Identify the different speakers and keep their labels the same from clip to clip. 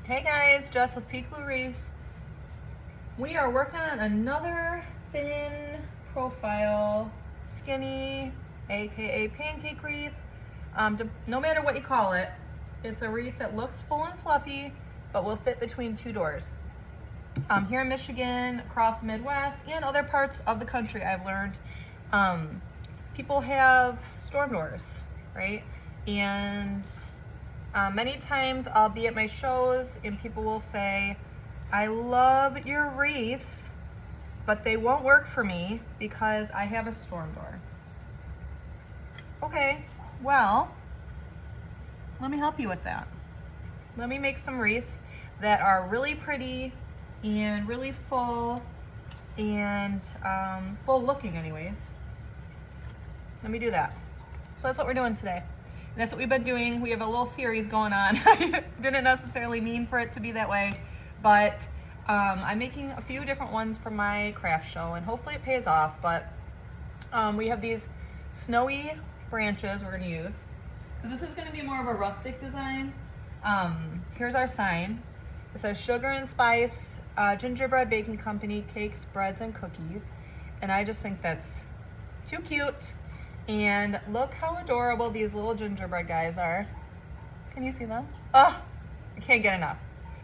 Speaker 1: Hey guys, Jess with Peekaboo Wreath. We are working on another thin profile, skinny, aka pancake wreath. No matter what you call it, it's a wreath that looks full and fluffy, but will fit between two doors. Here in Michigan, across the Midwest, and other parts of the country, I've learned people have storm doors, right? And many times I'll be at my shows and people will say, I love your wreaths, but they won't work for me because I have a storm door. Okay, well, let me help you with that. Let me make some wreaths that are really pretty and really full and full looking anyways. Let me do that. So that's what we're doing today. And that's what we've been doing. We have a little series going on. I didn't necessarily mean for it to be that way, but I'm making a few different ones for my craft show and hopefully it pays off. But we have these snowy branches we're gonna use. So this is gonna be more of a rustic design. Here's our sign. It says Sugar and Spice, Gingerbread Baking Company, cakes, breads, and cookies. And I just think that's too cute. And look how adorable these little gingerbread guys are. Can you see them? Oh, I can't get enough.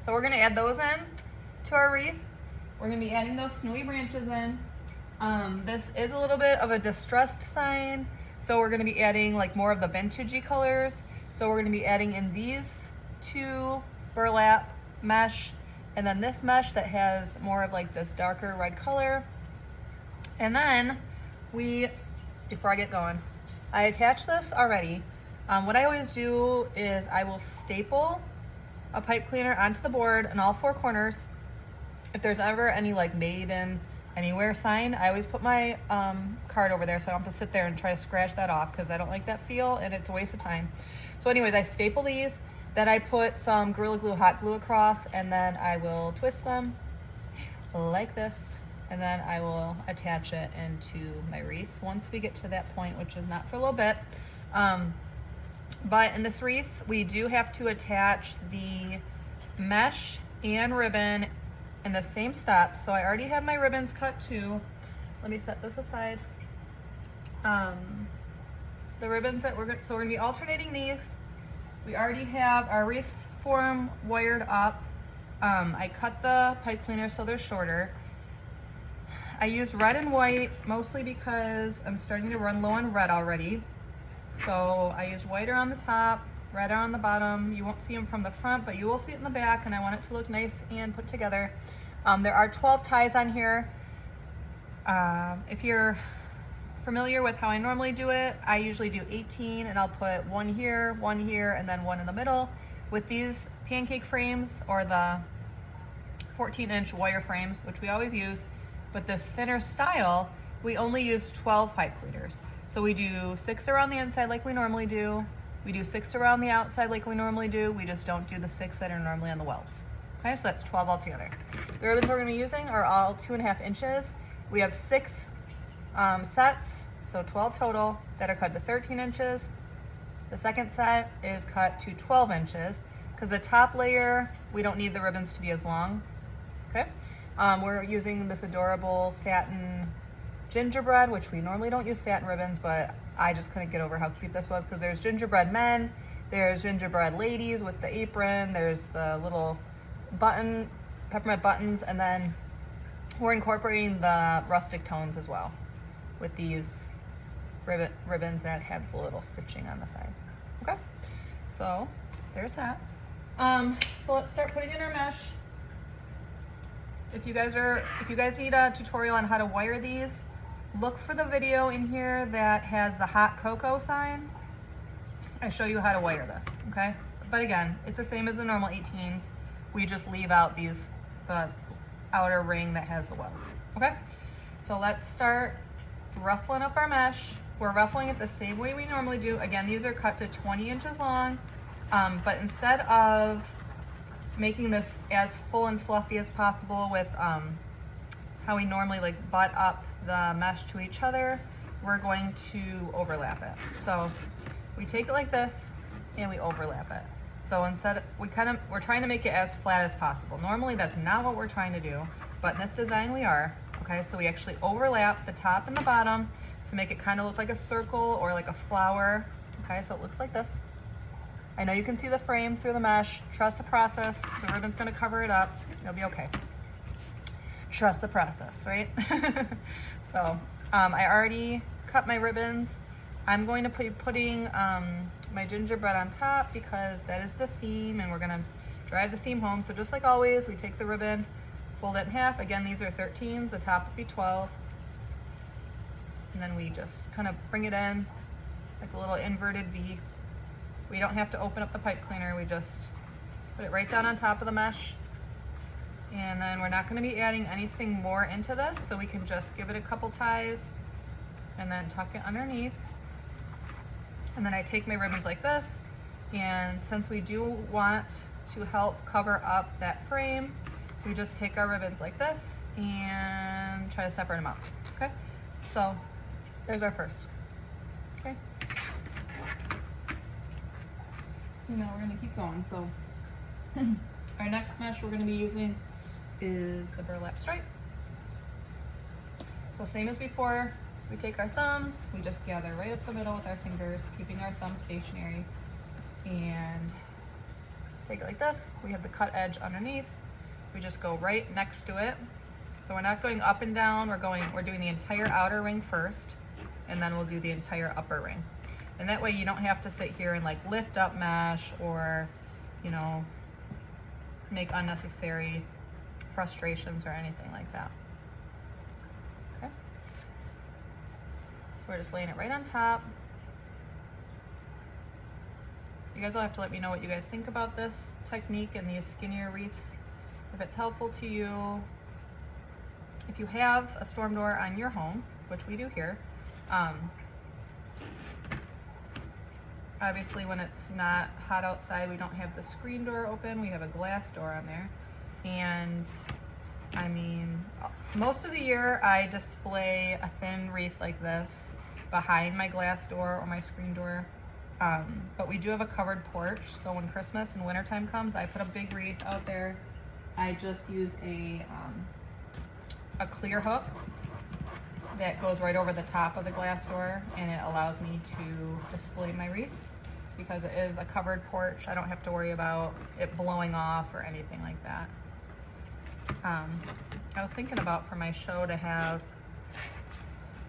Speaker 1: So we're gonna add those in to our wreath. We're gonna be adding those snowy branches in. This is a little bit of a distressed sign. So we're gonna be adding like more of the vintagey colors. So we're gonna be adding in these two burlap mesh, and then this mesh that has more of like this darker red color. And then before I get going, I attach this already. What I always do is I will staple a pipe cleaner onto the board in all four corners. If there's ever any like made in anywhere sign, I always put my card over there so I don't have to sit there and try to scratch that off because I don't like that feel and it's a waste of time. So anyways, I staple these, then I put some Gorilla Glue hot glue across, and then I will twist them like this. And then I will attach it into my wreath once we get to that point, which is not for a little bit. But in this wreath, we do have to attach the mesh and ribbon in the same step. So I already have my ribbons cut too. Let me set this aside. The ribbons that we're gonna be alternating these. We already have our wreath form wired up. I cut the pipe cleaners so they're shorter. I used red and white mostly because I'm starting to run low on red already. So I used white around the top, red around the bottom. You won't see them from the front, but you will see it in the back, and I want it to look nice and put together. There are 12 ties on here. If you're familiar with how I normally do it, I usually do 18, and I'll put one here, and then one in the middle. With these pancake frames or the 14-inch wire frames, which we always use, but this thinner style, we only use 12 pipe cleaners. So we do 6 around the inside like we normally do. We do 6 around the outside like we normally do. We just don't do the 6 that are normally on the welds. Okay, so that's 12 altogether. The ribbons we're gonna be using are all 2.5 inches. We have 6 sets, so 12 total, that are cut to 13 inches. The second set is cut to 12 inches, because the top layer, we don't need the ribbons to be as long, okay? We're using this adorable satin gingerbread, which we normally don't use satin ribbons, but I just couldn't get over how cute this was, because there's gingerbread men, there's gingerbread ladies with the apron, there's the little peppermint buttons, and then we're incorporating the rustic tones as well with these ribbons that have the little stitching on the side. Okay, so there's that. So let's start putting in our mesh. If you guys need a tutorial on how to wire these, look for the video in here that has the hot cocoa sign. I show you how to wire this, okay? But again, it's the same as the normal 18s. We just leave out the outer ring that has the welds, okay? So let's start ruffling up our mesh. We're ruffling it the same way we normally do. Again, these are cut to 20 inches long, but instead of making this as full and fluffy as possible with how we normally like butt up the mesh to each other, we're going to overlap it. So we take it like this and we overlap it. So instead, we're trying to make it as flat as possible. Normally that's not what we're trying to do, but in this design we are. Okay, so we actually overlap the top and the bottom to make it kind of look like a circle or like a flower. Okay, so it looks like this. I know you can see the frame through the mesh. Trust the process. The ribbon's gonna cover it up. It'll be okay. Trust the process, right? So I already cut my ribbons. I'm going to be putting my gingerbread on top because that is the theme and we're gonna drive the theme home. So just like always, we take the ribbon, fold it in half. Again, these are 13s, the top would be 12. And then we just kind of bring it in like a little inverted V. We don't have to open up the pipe cleaner. We just put it right down on top of the mesh. And then we're not going to be adding anything more into this, so we can just give it a couple ties and then tuck it underneath. And then I take my ribbons like this, and since we do want to help cover up that frame, we just take our ribbons like this and try to separate them out. Okay, so there's our first. Okay, you know, we're gonna keep going. So our next mesh we're gonna be using is the burlap stripe. So same as before, we take our thumbs, we just gather right up the middle with our fingers, keeping our thumbs stationary, and take it like this. We have the cut edge underneath. We just go right next to it. So we're not going up and down, we're doing the entire outer ring first, and then we'll do the entire upper ring. And that way you don't have to sit here and like lift up mesh or, you know, make unnecessary frustrations or anything like that. Okay. So we're just laying it right on top. You guys will have to let me know what you guys think about this technique and these skinnier wreaths. If it's helpful to you, if you have a storm door on your home, which we do here, obviously when it's not hot outside, we don't have the screen door open, we have a glass door on there. And I mean, most of the year I display a thin wreath like this behind my glass door or my screen door. But we do have a covered porch, so when Christmas and wintertime comes, I put a big wreath out there. I just use a clear hook that goes right over the top of the glass door, and it allows me to display my wreath because it is a covered porch. I don't have to worry about it blowing off or anything like that. I was thinking about for my show to have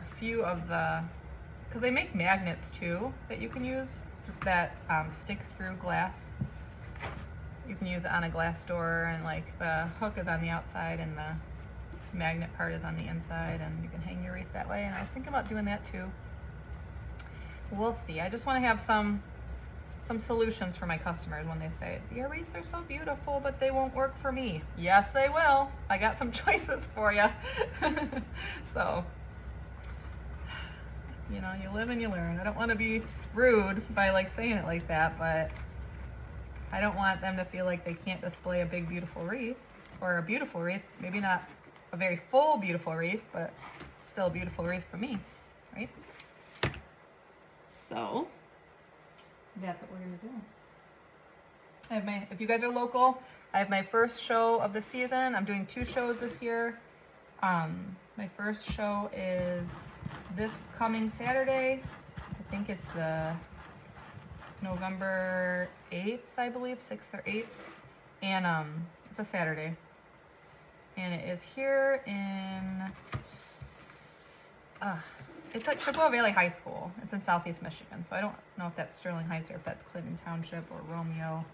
Speaker 1: a few of the, because they make magnets too that you can use that stick through glass. You can use it on a glass door, and like the hook is on the outside and the magnet part is on the inside, and you can hang your wreath that way. And I was thinking about doing that too. We'll see. I just want to have some solutions for my customers when they say, your wreaths are so beautiful, but they won't work for me. Yes, they will. I got some choices for you. So, you know, you live and you learn. I don't want to be rude by like saying it like that, but I don't want them to feel like they can't display a big, beautiful wreath, or a beautiful wreath. Maybe not a very full, beautiful wreath, but still a beautiful wreath for me, right? So that's what we're gonna do. I have if you guys are local, I have my first show of the season. I'm doing 2 shows this year. My first show is this coming Saturday. I think it's November 8th, I believe, 6th or 8th. And it's a Saturday. And it is here in, it's at Chippewa Valley High School. It's in Southeast Michigan. So I don't know if that's Sterling Heights or if that's Clinton Township or Romeo.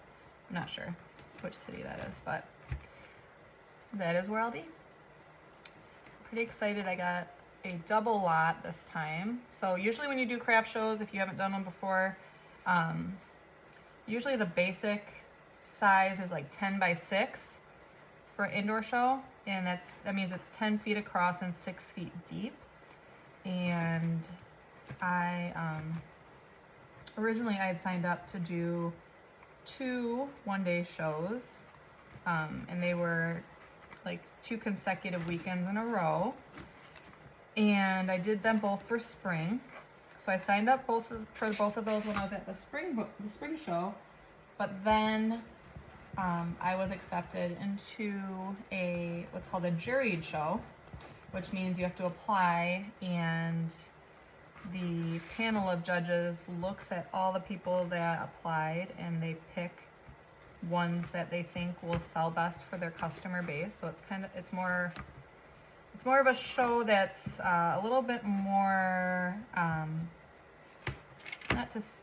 Speaker 1: I'm not sure which city that is, but that is where I'll be. Pretty excited. I got a double lot this time. So usually when you do craft shows, if you haven't done one before, usually the basic size is like 10 by 6 for an indoor show, and that means it's 10 feet across and 6 feet deep. And I originally I had signed up to do 2 one-day shows, and they were like 2 consecutive weekends in a row, and I did them both for spring. So I signed up for both of those when I was at the spring show, But then I was accepted into what's called a juried show, which means you have to apply, and the panel of judges looks at all the people that applied and they pick ones that they think will sell best for their customer base. So it's more of a show that's a little bit more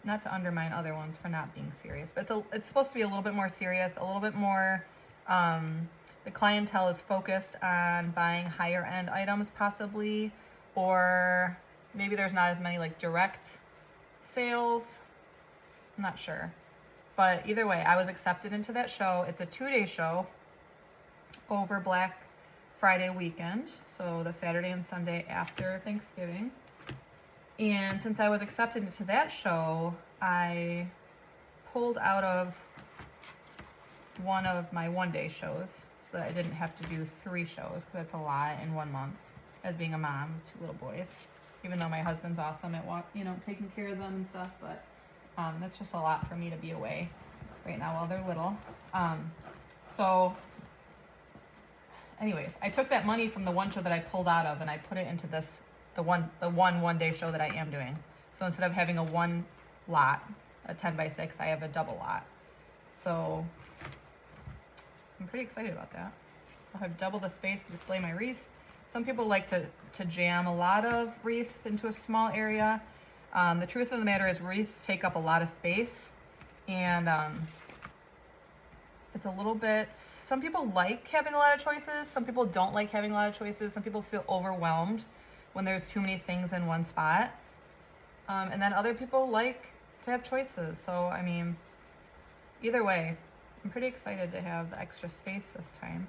Speaker 1: not to undermine other ones for not being serious, but it's supposed to be a little bit more serious, a little bit more the clientele is focused on buying higher end items possibly, or maybe there's not as many like direct sales. I'm not sure. But either way, I was accepted into that show. It's a 2-day show over Black Friday weekend, so the Saturday and Sunday after Thanksgiving. And since I was accepted into that show, I pulled out of one of my 1-day shows so that I didn't have to do 3 shows, because that's a lot in 1 month as being a mom of 2 little boys. Even though my husband's awesome at taking care of them and stuff, but that's just a lot for me to be away right now while they're little. So anyways, I took that money from the one show that I pulled out of and I put it into the one-day show that I am doing. So instead of having a 1 lot, a 10x6, I have a double lot. So I'm pretty excited about that. I'll have double the space to display my wreath. Some people like to jam a lot of wreaths into a small area. The truth of the matter is wreaths take up a lot of space, and it's a little bit, some people like having a lot of choices, some people don't like having a lot of choices, some people feel overwhelmed when there's too many things in one spot, and then other people like to have choices. So I mean, either way, I'm pretty excited to have the extra space this time.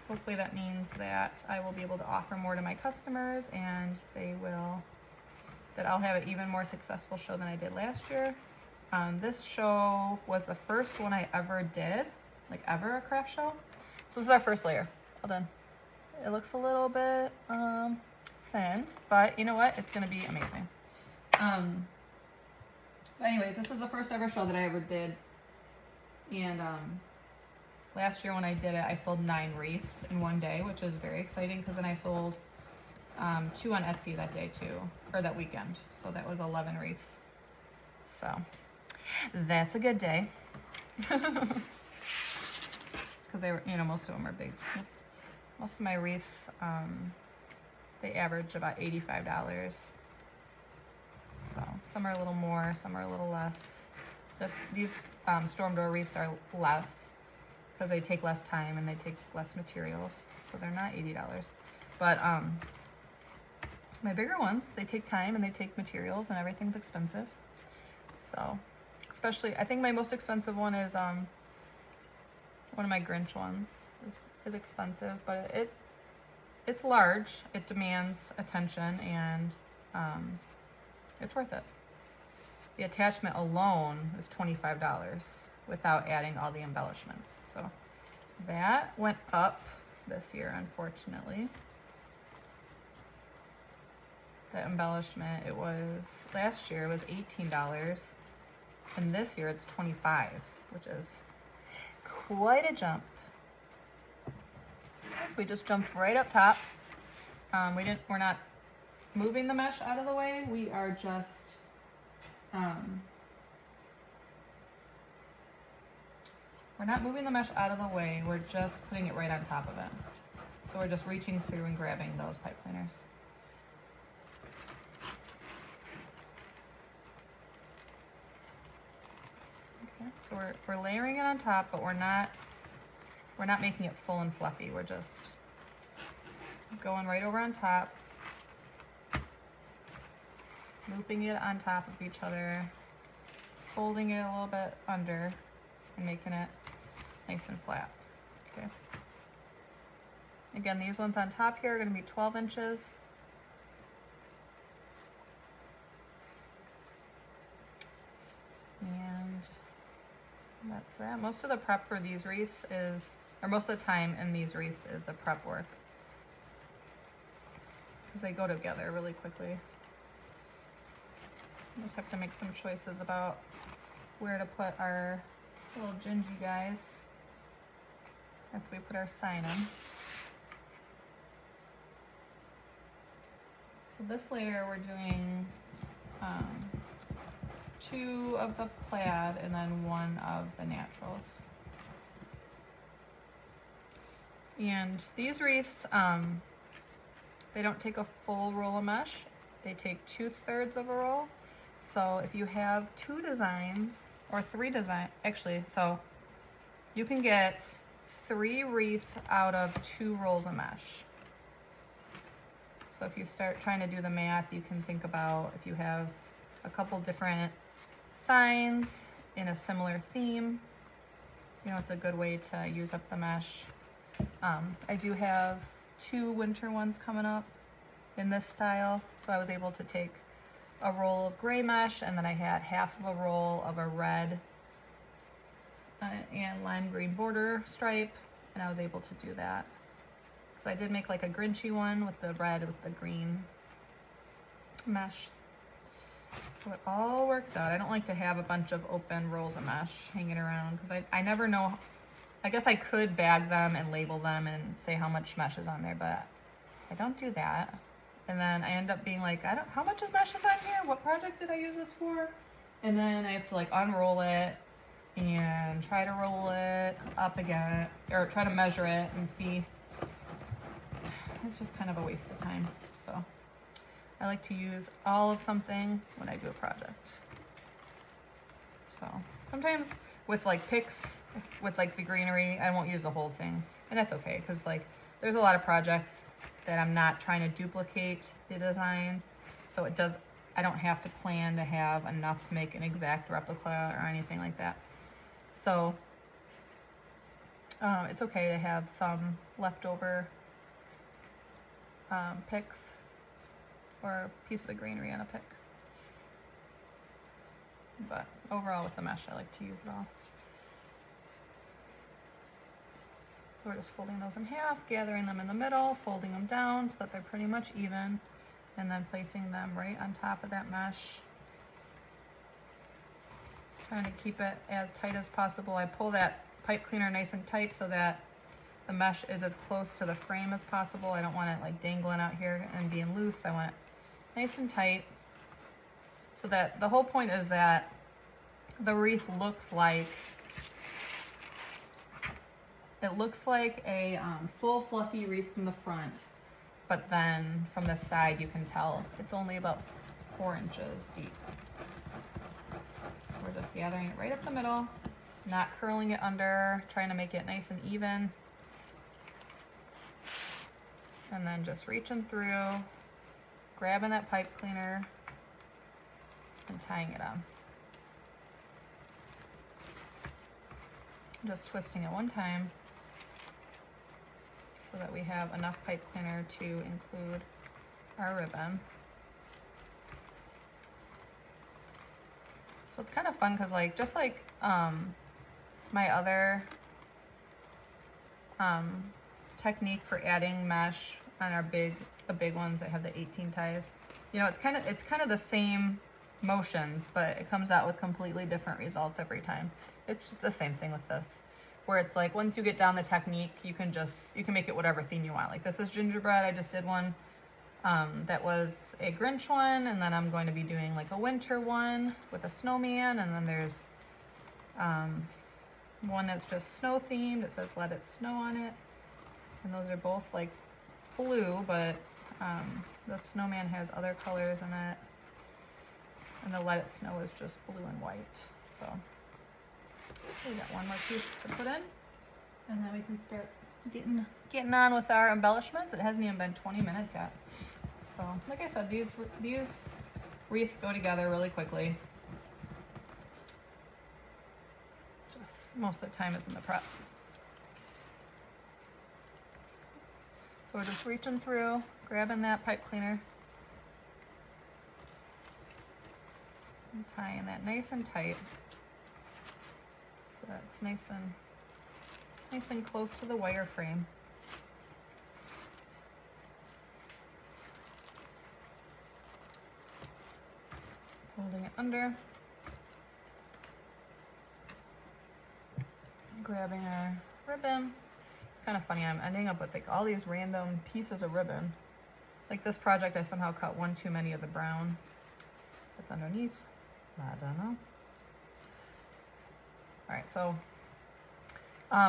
Speaker 1: Hopefully that means that I will be able to offer more to my customers, and that I'll have an even more successful show than I did last year. This show was the first one I ever did, like ever, a craft show. So this is our first layer. Well done. It looks a little bit thin, but you know what? It's gonna be amazing. But anyways, this is the first ever show that I ever did. And last year when I did it, I sold 9 wreaths in 1 day, which is very exciting, because then I sold 2 on Etsy that day too, or that weekend. So that was 11 wreaths. So that's a good day. Because they were, most of them are big. Most of my wreaths, they average about $85. So some are a little more, some are a little less. These storm door wreaths are less because they take less time and they take less materials, so they're not $80. But my bigger ones, they take time and they take materials, and everything's expensive. So, especially, I think my most expensive one is one of my Grinch ones is expensive, but it's large. It demands attention, and it's worth it. The attachment alone is $25 without adding all the embellishments. So that went up this year, unfortunately. The embellishment, last year it was $18, and this year it's $25, which is quite a jump. So we just jumped right up top. We're not moving the mesh out of the way. We are just we're not moving the mesh out of the way. We're just putting it right on top of it. So we're just reaching through and grabbing those pipe cleaners. Okay, so we're layering it on top, but we're not making it full and fluffy. We're just going right over on top, looping it on top of each other, folding it a little bit under, and making it nice and flat. Okay. Again, these ones on top here are going to be 12 inches. And that's that. Most of the prep for these wreaths most of the time in these wreaths is the prep work, because they go together really quickly. You just have to make some choices about where to put our little gingy guys after we put our sign in. So this layer we're doing 2 of the plaid and then 1 of the naturals. And these wreaths, they don't take a full roll of mesh. They take 2/3 of a roll. So if you have 2 designs or 3 designs, actually, so you can get 3 wreaths out of 2 rolls of mesh. So if you start trying to do the math, you can think about if you have a couple different signs in a similar theme, you know, it's a good way to use up the mesh. I do have 2 winter ones coming up in this style, so I was able to take a roll of gray mesh and then I had half of a roll of a red and lime green border stripe, and I was able to do that. So I did make like a Grinchy one with the red with the green mesh. So it all worked out. I don't like to have a bunch of open rolls of mesh hanging around because I never know. I guess I could bag them and label them and say how much mesh is on there, but I don't do that. And then I end up being like, how much is mesh is on here? What project did I use this for? And then I have to like unroll it and try to roll it up again, or try to measure it and see. It's just kind of a waste of time. So I like to use all of something when I do a project. So sometimes with like picks, with like the greenery, I won't use the whole thing. And that's okay, because like there's a lot of projects that I'm not trying to duplicate the design. So I don't have to plan to have enough to make an exact replica or anything like that. So it's okay to have some leftover picks or pieces of greenery on a pick. But overall with the mesh, I like to use it all. So we're just folding those in half, gathering them in the middle, folding them down so that they're pretty much even, and then placing them right on top of that mesh. Trying to keep it as tight as possible. I pull that pipe cleaner nice and tight so that the mesh is as close to the frame as possible. I don't want it like dangling out here and being loose. I want it nice and tight. So that the whole point is that the wreath looks like a full fluffy wreath from the front, but then from the side you can tell it's only about 4 inches deep. We're just gathering it right up the middle, not curling it under, trying to make it nice and even. And then just reaching through, grabbing that pipe cleaner, and tying it on. Just twisting it one time so that we have enough pipe cleaner to include our ribbon. So it's kind of fun because like, just like my other technique for adding mesh on the big ones that have the 18 ties, you know, it's kind of the same motions, but it comes out with completely different results every time. It's just the same thing with this, where it's like once you get down the technique, you can make it whatever theme you want. Like this is gingerbread. I just did one that was a Grinch one, and then I'm going to be doing like a winter one with a snowman, and then there's one that's just snow themed. It says "Let It Snow" on it, and those are both like blue, but the snowman has other colors in it, and the "Let It Snow" is just blue and white. So we got one more piece to put in, and then we can start getting on with our embellishments. It hasn't even been 20 minutes yet. So like I said, these wreaths go together really quickly. Just most of the time is in the prep. So we're just reaching through, grabbing that pipe cleaner, and tying that nice and tight so that it's nice and close to the wire frame. Folding it under. grabbing our ribbon. It's kind of funny, I'm ending up with like all these random pieces of ribbon. Like this project, I somehow cut one too many of the brown that's underneath. I don't know. All right, so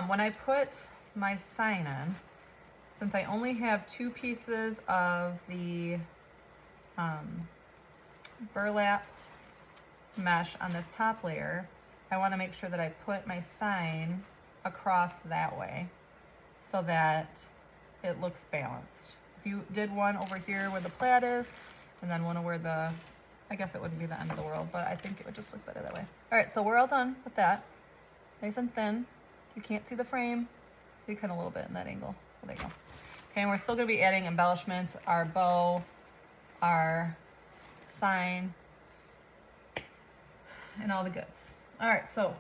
Speaker 1: when I put my sign in, since I only have 2 pieces of the burlap mesh on this top layer, I want to make sure that I put my sign across that way so that it looks balanced. If you did one over here where the plaid is, and then one where the, I guess it wouldn't be the end of the world, but I think it would just look better that way. All right, so we're all done with that. Nice and thin. You can't see the frame. You can a little bit in that angle. Well, there you go. Okay, and we're still gonna be adding embellishments, our bow, our sign, and all the goods. All right, so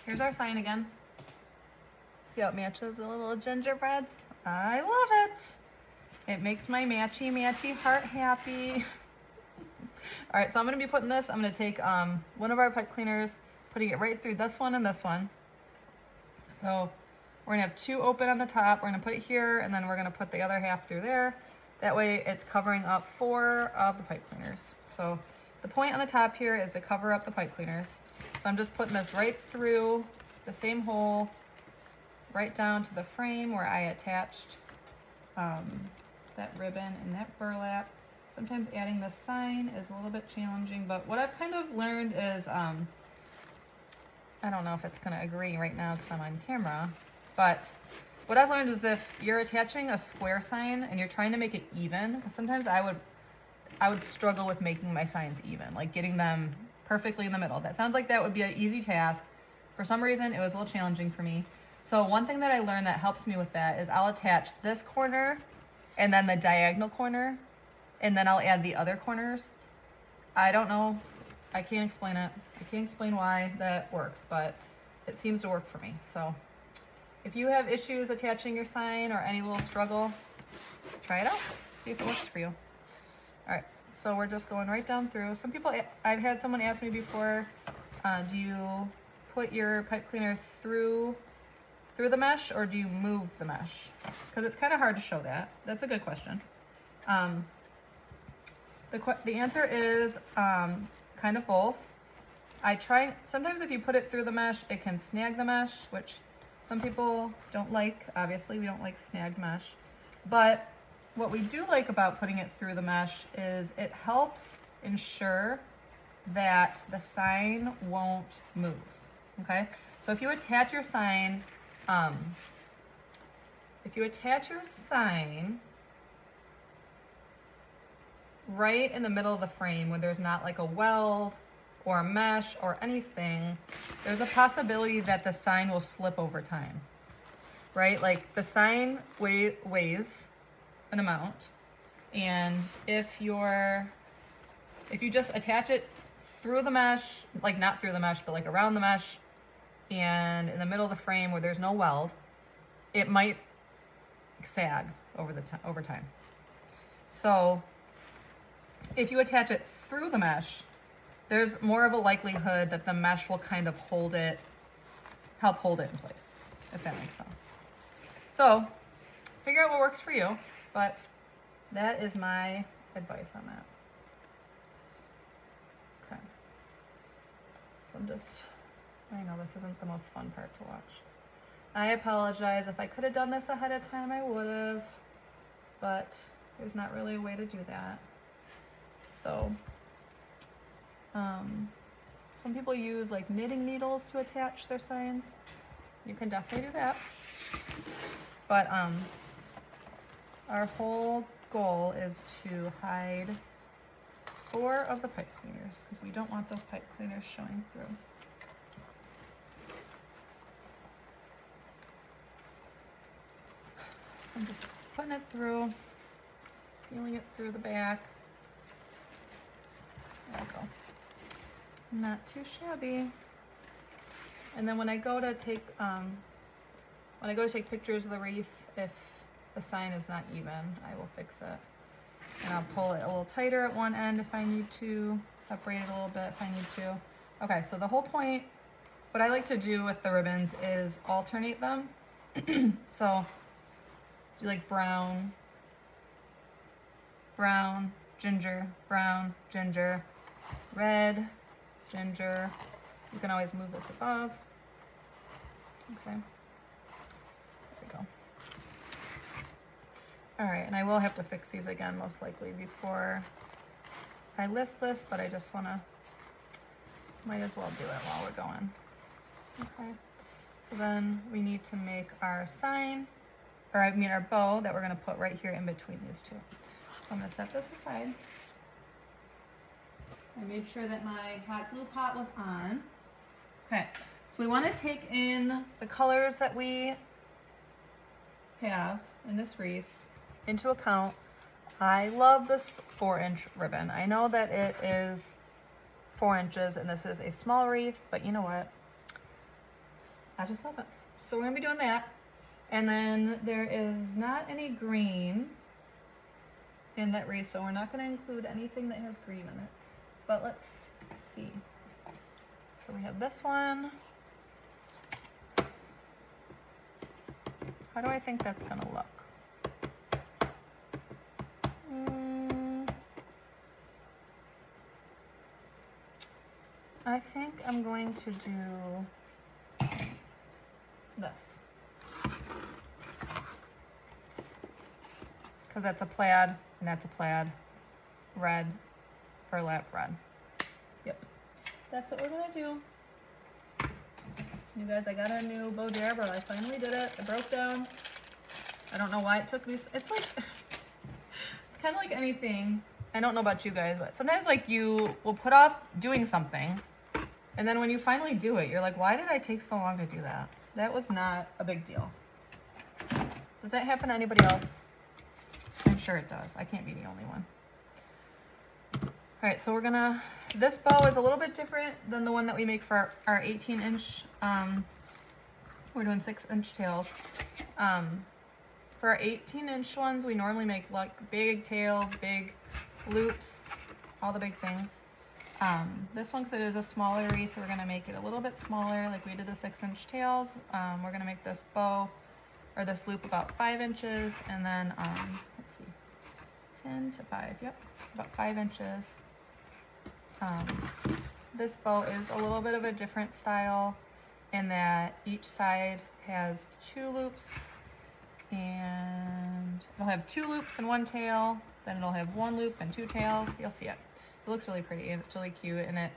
Speaker 1: here's our sign again. See how it matches the little gingerbreads? I love it. It makes my matchy heart happy. All right, so I'm gonna be putting this, I'm gonna take one of our pipe cleaners, putting it right through this one and this one. So we're gonna have 2 open on the top. We're gonna put it here, and then we're gonna put the other half through there. That way it's covering up 4 of the pipe cleaners. So the point on the top here is to cover up the pipe cleaners. So I'm just putting this right through the same hole, right down to the frame where I attached that ribbon and that burlap. Sometimes adding the sign is a little bit challenging, but what I've kind of learned is, I don't know if it's gonna agree right now because I'm on camera, but what I've learned is if you're attaching a square sign and you're trying to make it even, sometimes I would struggle with making my signs even, like getting them perfectly in the middle. That sounds like that would be an easy task. For some reason, it was a little challenging for me. So one thing that I learned that helps me with that is I'll attach this corner and then the diagonal corner, and then I'll add the other corners. I don't know. I can't explain it. I can't explain why that works, but it seems to work for me. So if you have issues attaching your sign or any little struggle, try it out. See if it works for you. All right, so we're just going right down through. Some people, I've had someone ask me before, do you put your pipe cleaner through the mesh or do you move the mesh? Because it's kind of hard to show that. That's a good question. The answer is kind of both. Sometimes if you put it through the mesh, it can snag the mesh, which some people don't like. Obviously, we don't like snagged mesh. But what we do like about putting it through the mesh is it helps ensure that the sign won't move, okay? So if you attach your sign, right in the middle of the frame where there's not like a weld or a mesh or anything, there's a possibility that the sign will slip over time, right? Like the sign weighs an amount, and if you just attach it through the mesh, like not through the mesh, but like around the mesh and in the middle of the frame where there's no weld, it might sag over time. So if you attach it through the mesh, there's more of a likelihood that the mesh will kind of help hold it in place, if that makes sense. So figure out what works for you, but that is my advice on that. Okay. So I know this isn't the most fun part to watch. I apologize. If I could have done this ahead of time, I would have, but there's not really a way to do that. So, some people use like knitting needles to attach their signs. You can definitely do that. But our whole goal is to hide 4 of the pipe cleaners because we don't want those pipe cleaners showing through. So I'm just putting it through, feeling it through the back. There we go. Not too shabby. And then when I go to take pictures of the wreath, if the sign is not even, I will fix it. And I'll pull it a little tighter at one end if I need to, separate it a little bit if I need to. Okay, so the whole point what I like to do with the ribbons is alternate them. So do like brown, brown, ginger, brown, ginger, red, ginger. You can always move this above. Okay, there we go. All right, and I will have to fix these again most likely before I list this, but I just wanna, might as well do it while we're going. Okay, so then we need to make our sign, or I mean our bow that we're gonna put right here in between these two. So I'm gonna set this aside. I made sure that my hot glue pot was on. Okay, so we wanna take in the colors that we have in this wreath into account. I love this 4-inch ribbon. I know that it is 4 inches and this is a small wreath, but you know what? I just love it. So we're gonna be doing that. And then there is not any green in that wreath, so we're not gonna include anything that has green in it. But let's see. So we have this one. How do I think that's gonna look? I think I'm going to do this. Because that's a plaid, and that's a plaid, red, burlap red. Yep, that's what we're gonna do. You guys, I got a new bow jabber. I finally did it. It broke down. I don't know why it took me, it's like, it's kind of like anything. I don't know about you guys, but sometimes like you will put off doing something, and then when you finally do it, you're like, why did I take so long to do that? That was not a big deal. Does that happen to anybody else? I'm sure it does. I can't be the only one. All right, so we're gonna, this bow is a little bit different than the one that we make for our 18-inch. We're doing 6-inch tails. For our 18-inch ones, we normally make like big tails, big loops, all the big things. This one, because it is a smaller wreath, we're gonna make it a little bit smaller, like we did the 6-inch tails. We're gonna make this bow, or this loop, about 5 inches, and then, let's see, 10 to 5, yep, about 5 inches. This bow is a little bit of a different style in that each side has 2 loops, and it'll have 2 loops and 1 tail, then it'll have 1 loop and 2 tails. You'll see it. It looks really pretty and it's really cute, and it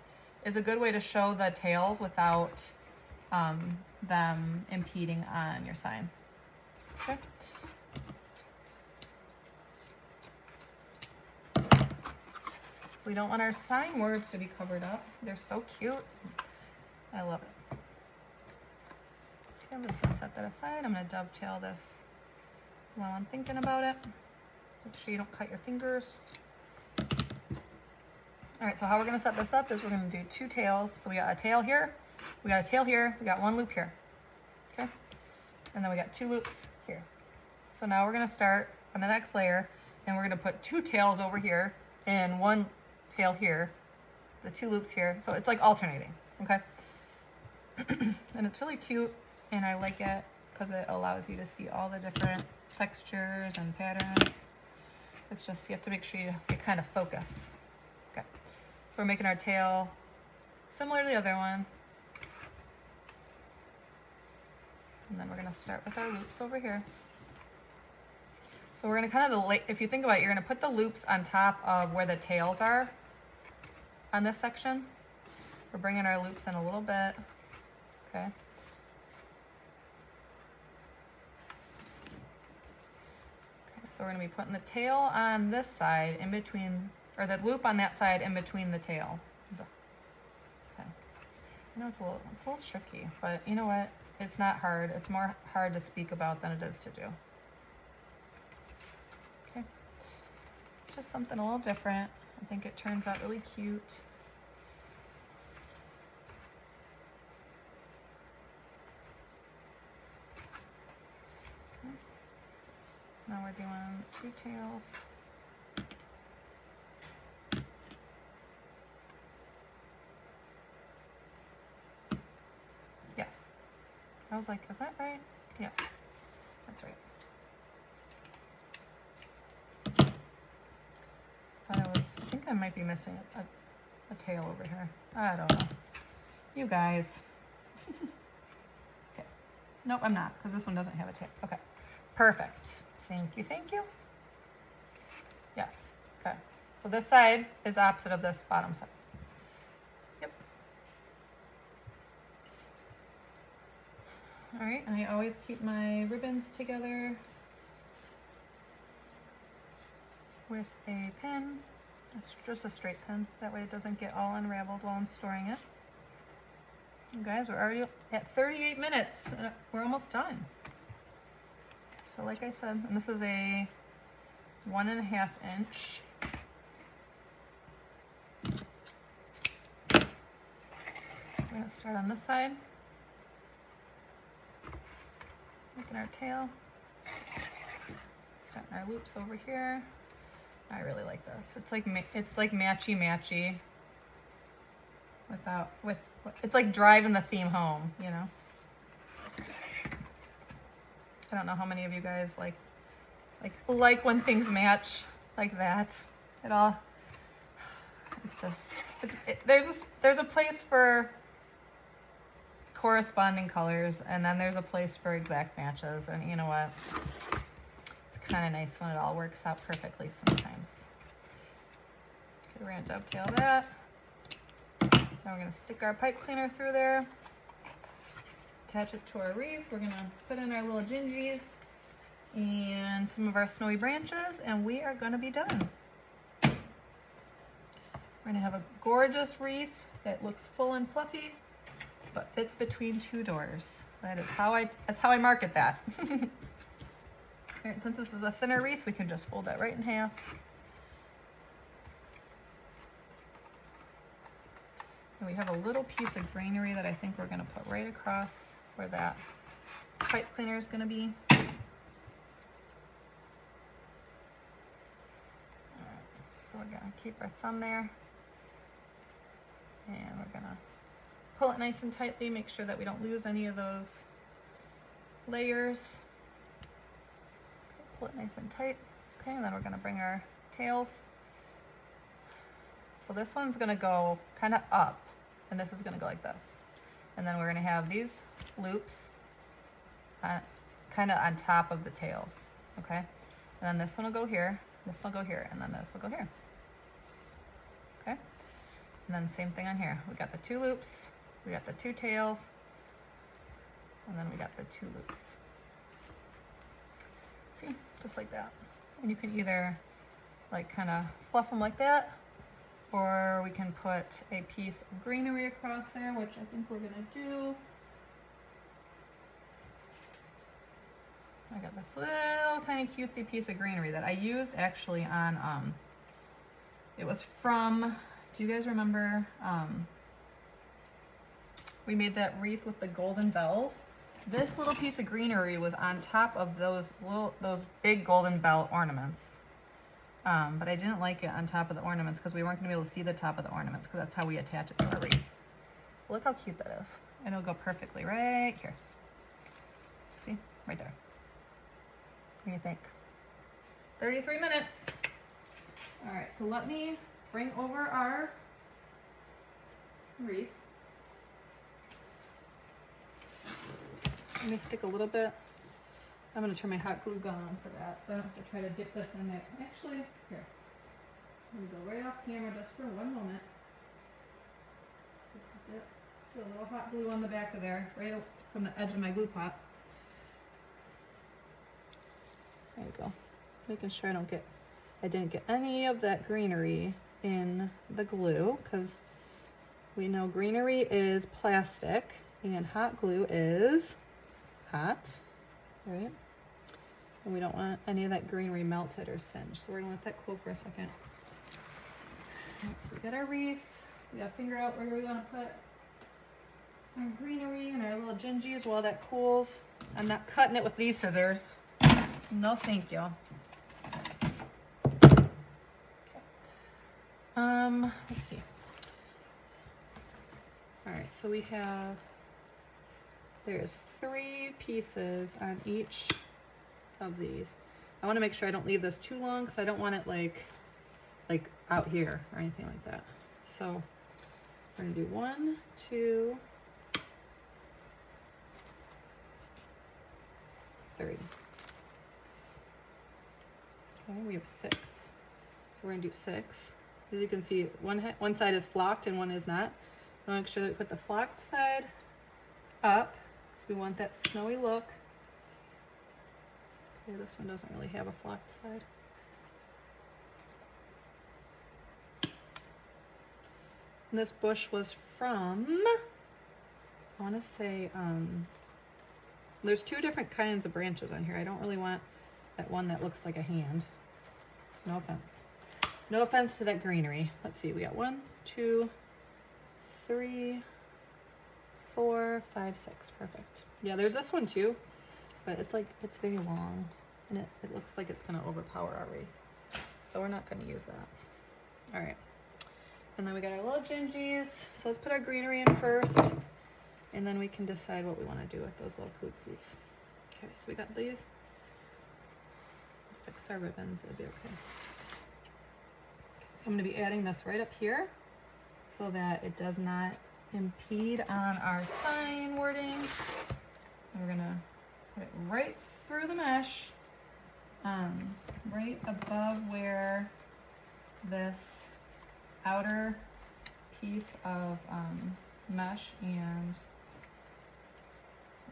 Speaker 1: is a good way to show the tails without them impeding on your sign. Okay. So we don't want our sign words to be covered up. They're so cute. I love it. Okay, I'm just gonna set that aside. I'm gonna dovetail this while I'm thinking about it. Make sure you don't cut your fingers. All right, so how we're gonna set this up is we're gonna do 2 tails. So we got a tail here, we got a tail here, we got 1 loop here, okay? And then we got 2 loops here. So now we're gonna start on the next layer, and we're gonna put 2 tails over here and 1 tail here, the 2 loops here. So it's like alternating, okay? And it's really cute, and I like it because it allows you to see all the different textures and patterns. It's just, you have to make sure you kind of focus. Okay, so we're making our tail similar to the other one. And then we're gonna start with our loops over here. So we're gonna kind of, if you think about it, you're gonna put the loops on top of where the tails are on this section. We're bringing our loops in a little bit, okay? So we're gonna be putting the tail on this side in between, or the loop on that side in between the tail. Okay. I know it's a little tricky, but you know what? It's not hard. It's more hard to speak about than it is to do. Okay. It's just something a little different. I think it turns out really cute. Okay. Now we're doing 2 tails. was like, is that right? Yes, that's right. I think I might be missing a tail over here. I don't know. You guys. Okay. Nope, I'm not, because this one doesn't have a tail. Okay. Perfect. Thank you, thank you. Yes. Okay. So this side is opposite of this bottom side. Yep. All right, and I always keep my ribbons together with a pin. It's just a straight pin. That way it doesn't get all unraveled while I'm storing it. You guys, we're already at 38 minutes and we're almost done. So like I said, and this is a 1.5 inch. We're gonna start on this side. Making our tail. Starting our loops over here. I really like this. It's like matchy it's like driving the theme home, you know. I don't know how many of you guys like when things match like that. There's a place for corresponding colors, and then there's a place for exact matches, and you know what? It's kind of nice when it all works out perfectly sometimes. Okay, we're gonna dovetail that. Now we're gonna stick our pipe cleaner through there, attach it to our wreath. We're gonna put in our little gingies and some of our snowy branches, and we are gonna be done. We're gonna have a gorgeous wreath that looks full and fluffy, but fits between two doors. That's how I market that. Right, since this is a thinner wreath, we can just fold that right in half. And we have a little piece of greenery that I think we're gonna put right across where that pipe cleaner is gonna be. So we're gonna keep our thumb there, and we're gonna pull it nice and tightly, make sure that we don't lose any of those layers. Okay, pull it nice and tight. Okay, and then we're gonna bring our tails. So this one's gonna go kind of up, and this is gonna go like this. And then we're gonna have these loops kind of on top of the tails, okay? And then this one will go here, this will go here, and then this will go here, okay? And then same thing on here. We got the two loops, we got the two tails, and then we got the two loops. See, just like that. And you can either like kind of fluff them like that, or we can put a piece of greenery across there, which I think we're gonna do. I got this little tiny cutesy piece of greenery that I used actually on, it was from, do you guys remember, we made that wreath with the golden bells? This little piece of greenery was on top of those big golden bell ornaments. But I didn't like it on top of the ornaments because we weren't gonna be able to see the top of the ornaments, because that's how we attach it to our wreath. Look how cute that is. And it'll go perfectly right here. See, right there. What do you think? 33 minutes. All right, so let me bring over our wreath. Let me stick a little bit. I'm gonna turn my hot glue gun on for that, so I don't have to try to dip this in there. Actually, here. I'm gonna go right off camera just for one moment. Just dip. Put a little hot glue on the back of there, right from the edge of my glue pot. There you go. Making sure I didn't get any of that greenery in the glue, because we know greenery is plastic and hot glue is hot, right? And we don't want any of that greenery melted or singed, so we're gonna let that cool for a second. All right, so we got our wreath. We gotta figure out where we wanna put our greenery and our little gingies while that cools. I'm not cutting it with these scissors. No, thank you. Okay. Let's see. All right, so we have there's 3 pieces on each of these. I want to make sure I don't leave this too long because I don't want it like out here or anything like that. So we're gonna do 1, 2, 3. Okay, we have 6. So we're gonna do 6. As you can see, one side is flocked and one is not. I want to make sure that we put the flocked side up because we want that snowy look. Okay, this one doesn't really have a flocked side. And this bush was from, I want to say, there's 2 different kinds of branches on here. I don't really want that one that looks like a hand. No offense. No offense to that greenery. Let's see, we got 1, 2, 3, 4, 5, 6. Perfect. Yeah, there's this one too, but it's very long and it looks like it's gonna overpower our wreath. So we're not gonna use that. All right. And then we got our little gingies. So let's put our greenery in first and then we can decide what we wanna do with those little cootsies. Okay, so we got these. Fix our ribbons, it'll be okay. So I'm going to be adding this right up here so that it does not impede on our sign wording. And we're going to put it right through the mesh, right above where this outer piece of mesh and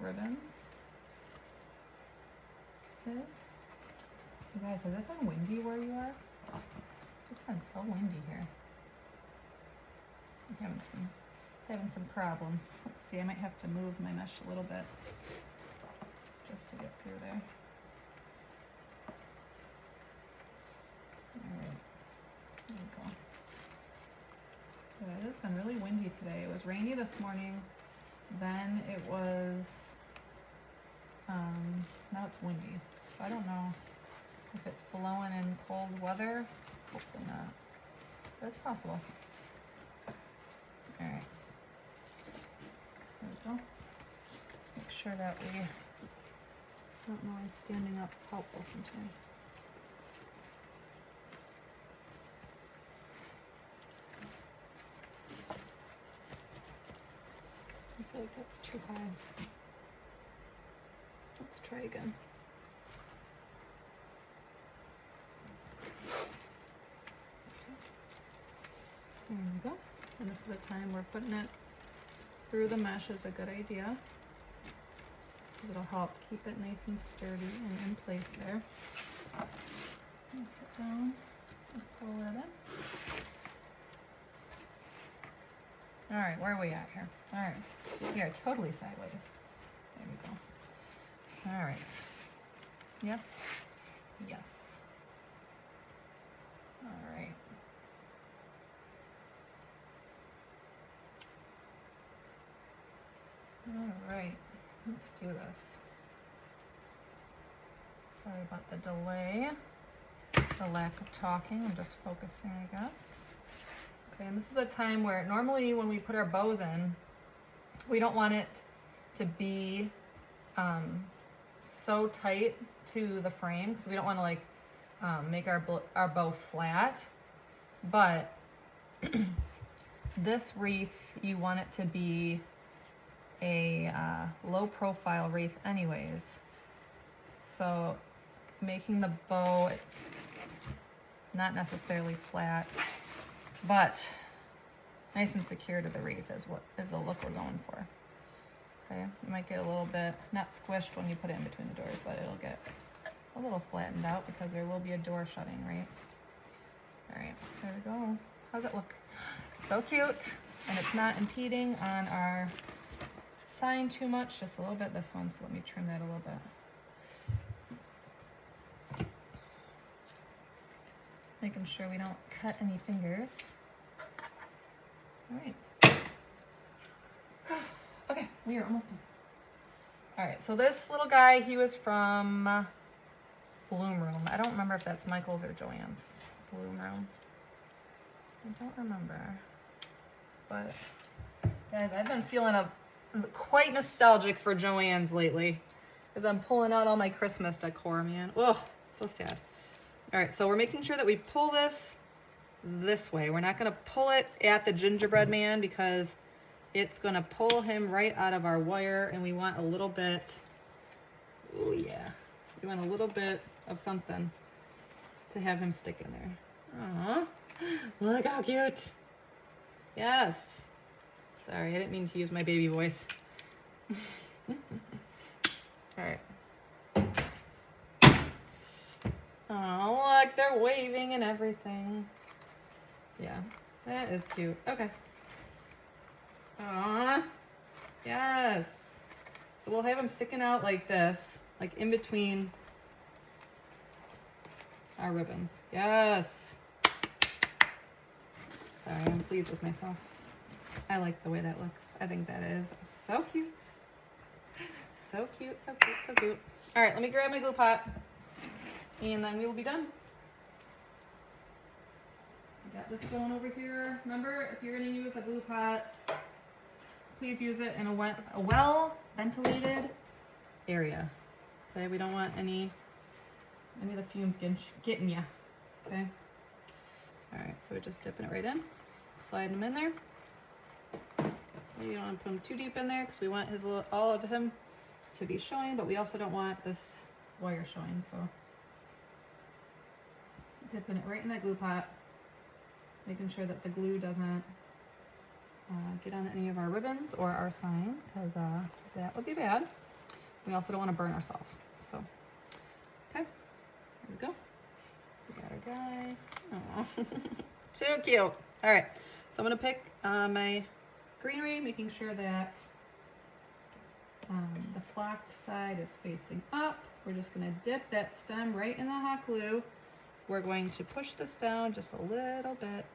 Speaker 1: ribbons is. You guys, has it been windy where you are? It's been so windy here. I'm having some problems. Let's see, I might have to move my mesh a little bit just to get through there. Alright, there we go. Yeah, it has been really windy today. It was rainy this morning, then it was, now it's windy. So I don't know if it's blowing in cold weather. Hopefully not, but it's possible. All right, there we go. Make sure that we, I don't know why standing up is helpful sometimes. I feel like that's too high. Let's try again. There we go. And this is the time we're putting it through the mesh is a good idea. It'll help keep it nice and sturdy and in place there. Sit down and pull that in. All right, where are we at here? All right, we are totally sideways. There we go. All right. Yes. Yes. All right. All right, let's do this. Sorry about the delay, the lack of talking. I'm just focusing, I guess. Okay, and this is a time where normally when we put our bows in, we don't want it to be so tight to the frame because we don't want to like make our bow flat. But this wreath, you want it to be a low profile wreath anyways. So making the bow, it's not necessarily flat, but nice and secure to the wreath is the look we're going for. Okay, you might get a little bit, not squished when you put it in between the doors, but it'll get a little flattened out because there will be a door shutting, right? All right, there we go. How's it look? So cute, and it's not impeding on our sign too much, just a little bit this one, so let me trim that a little bit. Making sure we don't cut any fingers. All right. Okay, we are almost done. All right, so this little guy, he was from Bloom Room. I don't remember if that's Michael's or Joanne's Bloom Room. I don't remember. But guys, I've been feeling a quite nostalgic for Joann's lately, as I'm pulling out all my Christmas decor, man. Ugh, so sad. All right, so we're making sure that we pull this way. We're not gonna pull it at the gingerbread man because it's gonna pull him right out of our wire, and we want a little bit, oh yeah, we want a little bit of something to have him stick in there. Aww, look how cute. Yes. Sorry, I didn't mean to use my baby voice. All right. Oh, look, they're waving and everything. Yeah, that is cute. Okay. Aww. Yes. So we'll have them sticking out like this, like in between our ribbons. Yes. Sorry, I'm pleased with myself. I like the way that looks. I think that is so cute. So cute, so cute, so cute. All right, let me grab my glue pot and then we will be done. I got this going over here. Remember, if you're gonna use a glue pot, please use it in a well-ventilated area. Okay, we don't want any of the fumes getting you. Okay. All right, so we're just dipping it right in, sliding them in there. You don't want to put them too deep in there because we want all of him to be showing, but we also don't want this wire showing. So dipping it right in that glue pot, making sure that the glue doesn't get on any of our ribbons or our sign, because that would be bad. We also don't want to burn ourselves. So, okay, here we go. We got our guy. Oh, too cute. All right, so I'm gonna pick my greenery, making sure that the flocked side is facing up. We're just gonna dip that stem right in the hot glue. We're going to push this down just a little bit.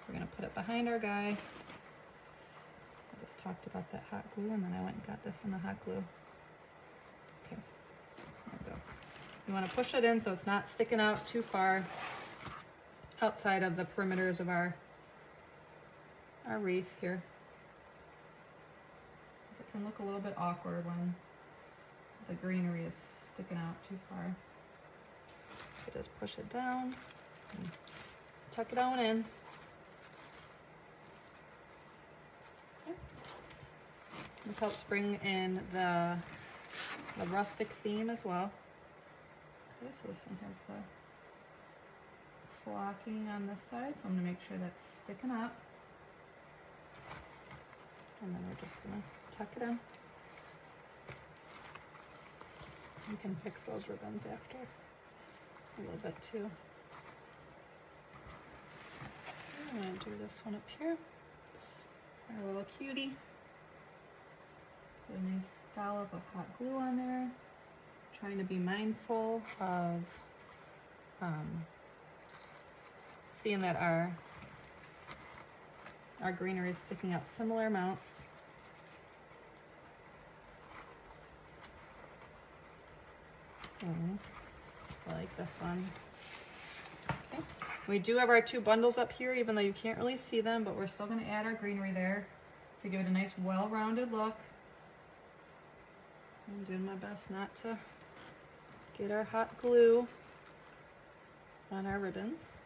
Speaker 1: We're gonna put it behind our guy. I just talked about that hot glue and then I went and got this in the hot glue. Okay, there we go. You wanna push it in so it's not sticking out too far outside of the perimeters of our wreath here. It can look a little bit awkward when the greenery is sticking out too far. So just push it down and tuck it on in. Okay. This helps bring in the rustic theme as well. Okay, so this one has the flocking on this side, so I'm gonna make sure that's sticking up. And then we're just gonna tuck it in. You can fix those ribbons after a little bit too. I'm gonna do this one up here. Our little cutie. Put a nice dollop of hot glue on there. Trying to be mindful of seeing that our greenery is sticking out similar amounts. I like this one. Okay. We do have our two bundles up here, even though you can't really see them, but we're still going to add our greenery there to give it a nice well-rounded look. I'm doing my best not to get our hot glue on our ribbons.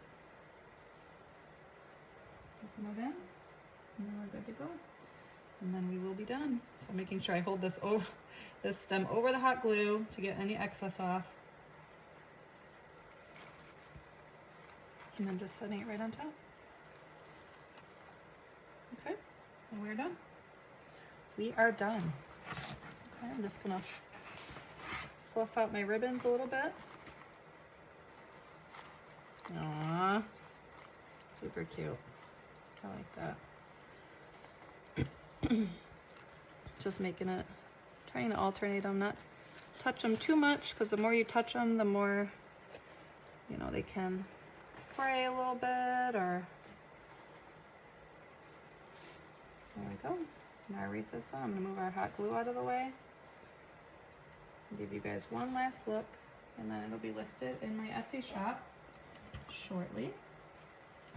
Speaker 1: Open it in, and then we're good to go. And then we will be done. So making sure I hold this stem over the hot glue to get any excess off. And then just setting it right on top. Okay, and we're done. We are done. Okay, I'm just gonna fluff out my ribbons a little bit. Aww, super cute. I like that. Just making it, trying to alternate them, not touch them too much, because the more you touch them, the more, you know, they can fray a little bit, or there we go. Now our wreath is on. I'm gonna move our hot glue out of the way and give you guys one last look, and then it'll be listed in my Etsy shop shortly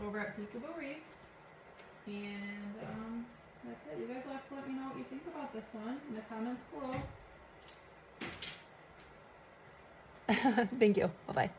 Speaker 1: over at Peekaboo Wreath. And That's it. You guys will have to let me know what you think about this one in the comments below.
Speaker 2: Thank you. Bye-bye.